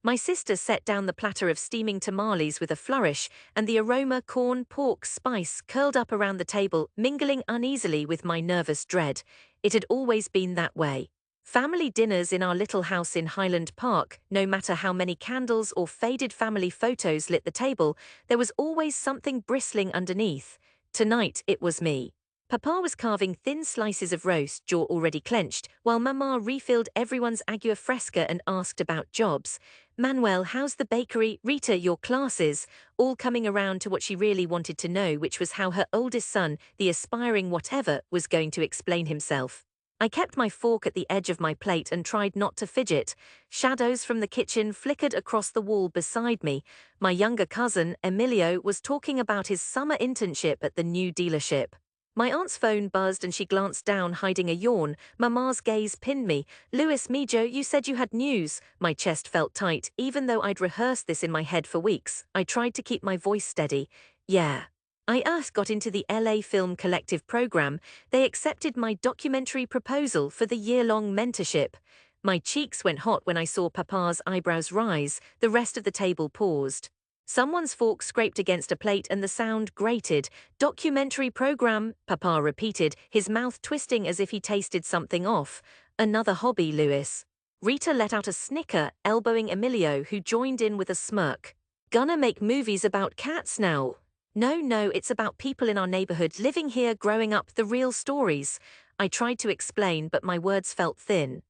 My sister set down the platter of steaming tamales with a flourish, and the aroma corn, pork, spice curled up around the table, mingling uneasily with my nervous dread. It had always been that way. Family dinners in our little house in Highland Park, no matter how many candles or faded family photos lit the table, there was always something bristling underneath. Tonight it was me. Papa was carving thin slices of roast, jaw already clenched, while Mama refilled everyone's agua fresca and asked about jobs. Manuel, how's the bakery? Rita, your classes? All coming around to what she really wanted to know, which was how her oldest son, the aspiring whatever, was going to explain himself. I kept my fork at the edge of my plate and tried not to fidget. Shadows from the kitchen flickered across the wall beside me. My younger cousin, Emilio, was talking about his summer internship at the new dealership. My aunt's phone buzzed and she glanced down, hiding a yawn. Mama's gaze pinned me. Luis Mijo, you said you had news. My chest felt tight, even though I'd rehearsed this in my head for weeks. I tried to keep my voice steady. Yeah. I got into the LA Film Collective program. They accepted my documentary proposal for the year-long mentorship. My cheeks went hot when I saw Papa's eyebrows rise. The rest of the table paused. Someone's fork scraped against a plate and the sound grated. Documentary program, Papa repeated, his mouth twisting as if he tasted something off. Another hobby, Louis. Rita let out a snicker, elbowing Emilio, who joined in with a smirk. Gonna make movies about cats now? No, it's about people in our neighborhood living here, growing up, the real stories. I tried to explain, but my words felt thin.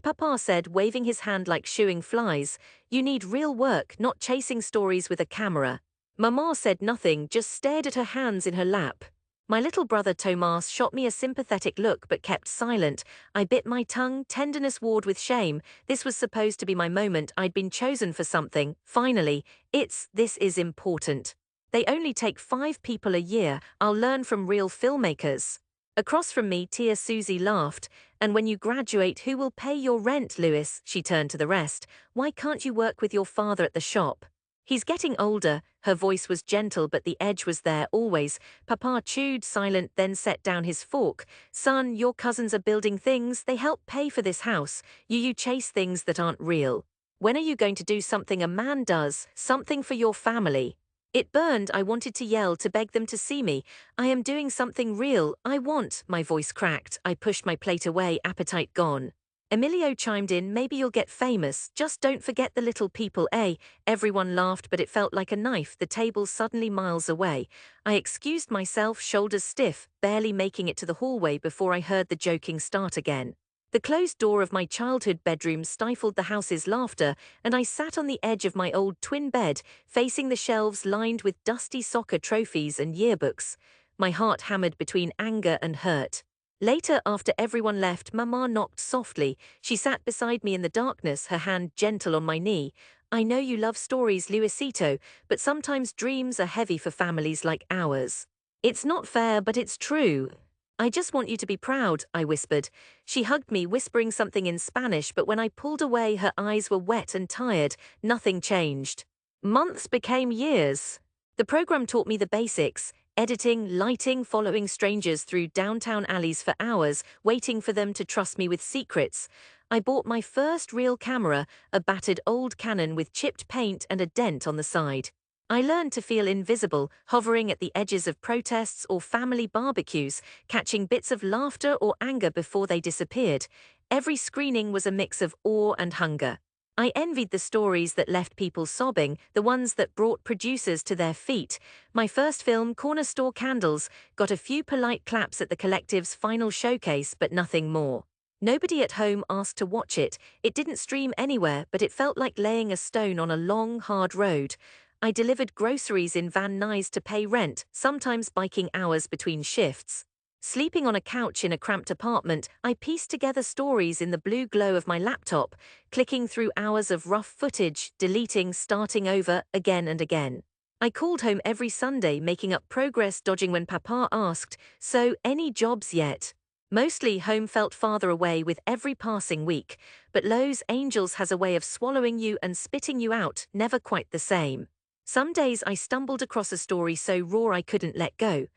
Papa said, waving his hand like shooing flies, you need real work, not chasing stories with a camera. Mama said nothing, just stared at her hands in her lap. My little brother Tomas shot me a sympathetic look but kept silent. I bit my tongue, tenderness warred with shame. This was supposed to be my moment. I'd been chosen for something. Finally, this is important. They only take 5 people a year. I'll learn from real filmmakers. Across from me, Tia Susie laughed. And when you graduate, who will pay your rent, Louis? She turned to the rest. Why can't you work with your father at the shop? He's getting older. Her voice was gentle, but the edge was there always. Papa chewed, silent, then set down his fork. Son, your cousins are building things. They help pay for this house. You chase things that aren't real. When are you going to do something a man does, something for your family? It burned. I wanted to yell, to beg them to see me. I am doing something real. My voice cracked. I pushed my plate away, appetite gone. Emilio chimed in, maybe you'll get famous. Just don't forget the little people, eh? Everyone laughed, but it felt like a knife, the table suddenly miles away. I excused myself, shoulders stiff, barely making it to the hallway before I heard the joking start again. The closed door of my childhood bedroom stifled the house's laughter, and I sat on the edge of my old twin bed, facing the shelves lined with dusty soccer trophies and yearbooks. My heart hammered between anger and hurt. Later, after everyone left, Mama knocked softly. She sat beside me in the darkness, her hand gentle on my knee. I know you love stories, Luisito, but sometimes dreams are heavy for families like ours. It's not fair, but it's true. I just want you to be proud, I whispered. She hugged me, whispering something in Spanish, but when I pulled away, her eyes were wet and tired. Nothing changed. Months became years. The program taught me the basics: editing, lighting, following strangers through downtown alleys for hours, waiting for them to trust me with secrets. I bought my first real camera, a battered old Canon with chipped paint and a dent on the side. I learned to feel invisible, hovering at the edges of protests or family barbecues, catching bits of laughter or anger before they disappeared. Every screening was a mix of awe and hunger. I envied the stories that left people sobbing, the ones that brought producers to their feet. My first film, Corner Store Candles, got a few polite claps at the collective's final showcase, but nothing more. Nobody at home asked to watch it. It didn't stream anywhere, but it felt like laying a stone on a long, hard road. I delivered groceries in Van Nuys to pay rent, sometimes biking hours between shifts. Sleeping on a couch in a cramped apartment, I pieced together stories in the blue glow of my laptop, clicking through hours of rough footage, deleting, starting over, again and again. I called home every Sunday, making up progress, dodging when Papa asked, so, any jobs yet? Mostly home felt farther away with every passing week, but Los Angeles has a way of swallowing you and spitting you out, never quite the same. Some days I stumbled across a story so raw I couldn't let go.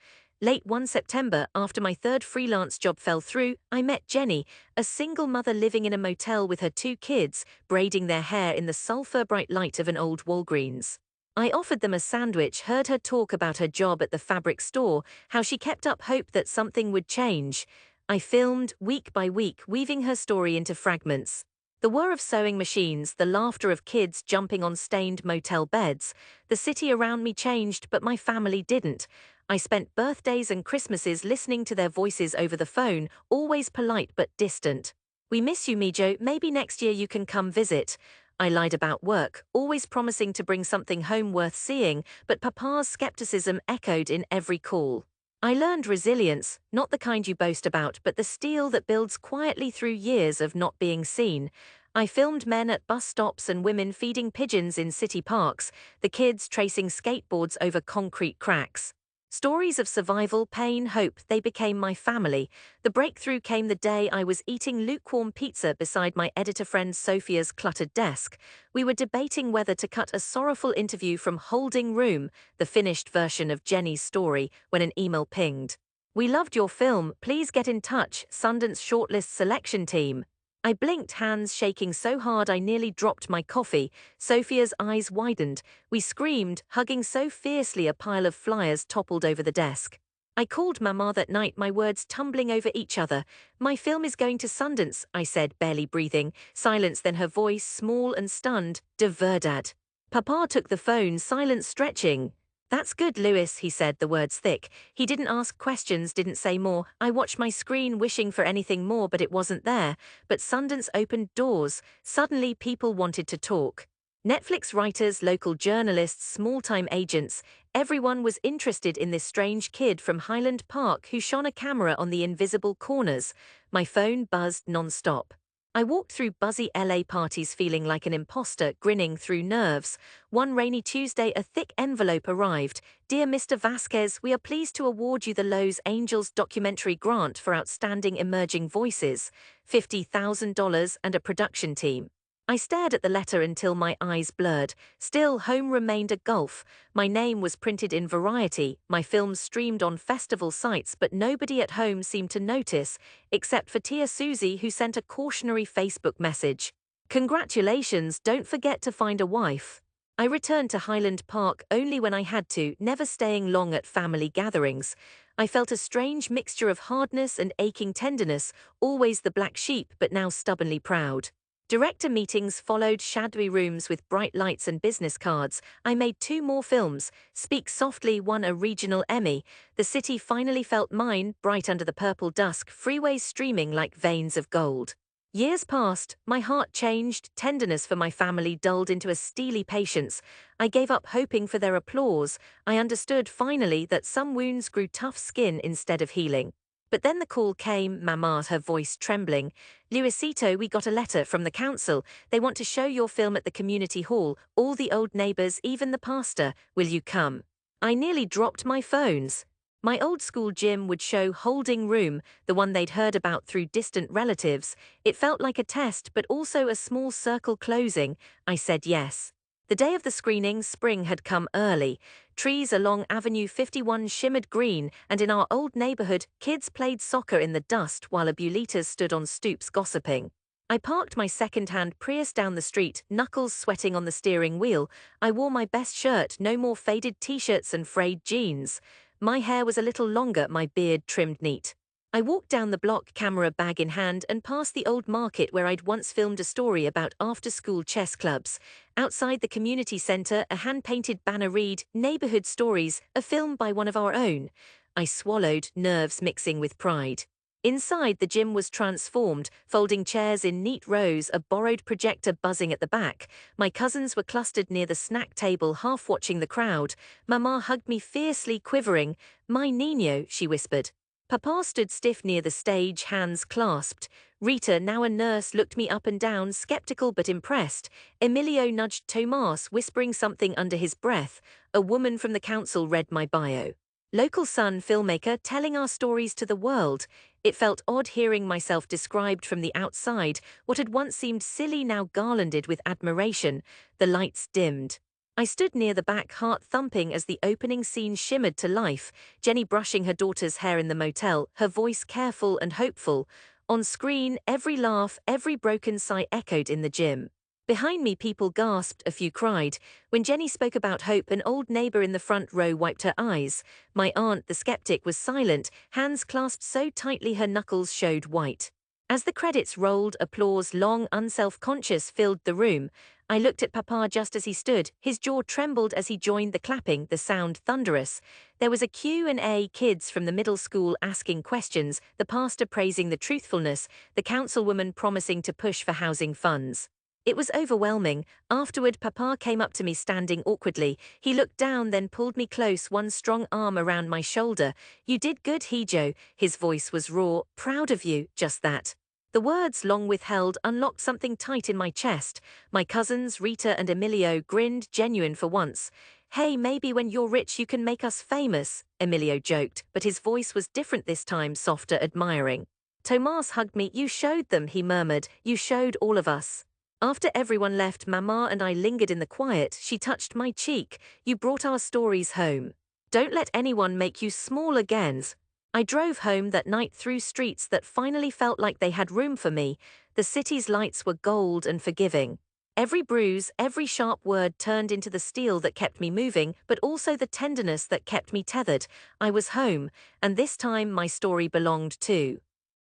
Late one September, after my third freelance job fell through, I met Jenny, a single mother living in a motel with her 2 kids, braiding their hair in the sulfur-bright light of an old Walgreens. I offered them a sandwich, heard her talk about her job at the fabric store, how she kept up hope that something would change. I filmed, week by week, weaving her story into fragments. The whir of sewing machines, the laughter of kids jumping on stained motel beds. The city around me changed, but my family didn't. I spent birthdays and Christmases listening to their voices over the phone, always polite but distant. "We miss you, Mijo, maybe next year you can come visit." I lied about work, always promising to bring something home worth seeing, but Papa's skepticism echoed in every call. I learned resilience, not the kind you boast about, but the steel that builds quietly through years of not being seen. I filmed men at bus stops and women feeding pigeons in city parks, the kids tracing skateboards over concrete cracks. Stories of survival, pain, hope, they became my family. The breakthrough came the day I was eating lukewarm pizza beside my editor friend Sophia's cluttered desk. We were debating whether to cut a sorrowful interview from Holding Room, the finished version of Jenny's story, when an email pinged. "We loved your film, please get in touch, Sundance shortlist selection team." I blinked, hands shaking so hard I nearly dropped my coffee. Sophia's eyes widened. We screamed, hugging so fiercely a pile of flyers toppled over the desk. I called Mama that night, my words tumbling over each other. "My film is going to Sundance," I said, barely breathing. Silence, then her voice, small and stunned, "De verdad." Papa took the phone, silence stretching. "That's good, Lewis," he said, the words thick. He didn't ask questions, didn't say more. I watched my screen wishing for anything more, but it wasn't there. But Sundance opened doors. Suddenly people wanted to talk. Netflix writers, local journalists, small-time agents. Everyone was interested in this strange kid from Highland Park who shone a camera on the invisible corners. My phone buzzed non-stop. I walked through buzzy LA parties feeling like an imposter, grinning through nerves. One rainy Tuesday, a thick envelope arrived. "Dear Mr. Vasquez, we are pleased to award you the Los Angeles Documentary Grant for Outstanding Emerging Voices, $50,000 and a production team." I stared at the letter until my eyes blurred. Still, home remained a gulf. My name was printed in Variety, my films streamed on festival sites, but nobody at home seemed to notice, except for Tia Susie, who sent a cautionary Facebook message. "Congratulations, don't forget to find a wife." I returned to Highland Park only when I had to, never staying long at family gatherings. I felt a strange mixture of hardness and aching tenderness, always the black sheep but now stubbornly proud. Director meetings followed, shadowy rooms with bright lights and business cards. I made 2 more films. Speak Softly won a regional Emmy. The city finally felt mine, bright under the purple dusk, freeways streaming like veins of gold. Years passed, my heart changed, tenderness for my family dulled into a steely patience. I gave up hoping for their applause. I understood finally that some wounds grew tough skin instead of healing. But then the call came, Mama, her voice trembling. "Luisito, we got a letter from the council. They want to show your film at the community hall, all the old neighbors, even the pastor. Will you come?" I nearly dropped my phones. My old school gym would show Holding Room, the one they'd heard about through distant relatives. It felt like a test, but also a small circle closing. I said yes. The day of the screening, spring had come early. Trees along Avenue 51 shimmered green, and in our old neighborhood, kids played soccer in the dust while abuelitas stood on stoops gossiping. I parked my second-hand Prius down the street, knuckles sweating on the steering wheel. I wore my best shirt, no more faded t-shirts and frayed jeans. My hair was a little longer, my beard trimmed neat. I walked down the block, camera bag in hand, and past the old market where I'd once filmed a story about after-school chess clubs. Outside the community center, a hand-painted banner read, "Neighborhood Stories, a film by one of our own." I swallowed, nerves mixing with pride. Inside, the gym was transformed, folding chairs in neat rows, a borrowed projector buzzing at the back. My cousins were clustered near the snack table, half watching the crowd. Mama hugged me fiercely, quivering. "My Nino," she whispered. Papa stood stiff near the stage, hands clasped. Rita, now a nurse, looked me up and down, skeptical but impressed. Emilio nudged Tomas, whispering something under his breath. A woman from the council read my bio. "Local Sun filmmaker telling our stories to the world." It felt odd hearing myself described from the outside, what had once seemed silly now garlanded with admiration. The lights dimmed. I stood near the back, heart thumping as the opening scene shimmered to life, Jenny brushing her daughter's hair in the motel, her voice careful and hopeful. On screen, every laugh, every broken sigh echoed in the gym. Behind me, people gasped, a few cried. When Jenny spoke about hope, an old neighbor in the front row wiped her eyes. My aunt, the skeptic, was silent, hands clasped so tightly her knuckles showed white. As the credits rolled, applause, long, unself-conscious, filled the room. I looked at Papa just as he stood. His jaw trembled as he joined the clapping, the sound thunderous. There was a Q&A, kids from the middle school asking questions, the pastor praising the truthfulness, the councilwoman promising to push for housing funds. It was overwhelming. Afterward, Papa came up to me standing awkwardly. He looked down, then pulled me close, one strong arm around my shoulder. "You did good, Hijo." His voice was raw. "Proud of you," just that. The words, long withheld, unlocked something tight in my chest. My cousins, Rita and Emilio, grinned, genuine for once. "Hey, maybe when you're rich you can make us famous," Emilio joked, but his voice was different this time, softer, admiring. Tomas hugged me. "You showed them," he murmured. "You showed all of us." After everyone left, Mama and I lingered in the quiet. She touched my cheek. "You brought our stories home. Don't let anyone make you small again." I drove home that night through streets that finally felt like they had room for me. The city's lights were gold and forgiving. Every bruise, every sharp word turned into the steel that kept me moving, but also the tenderness that kept me tethered. I was home, and this time my story belonged too.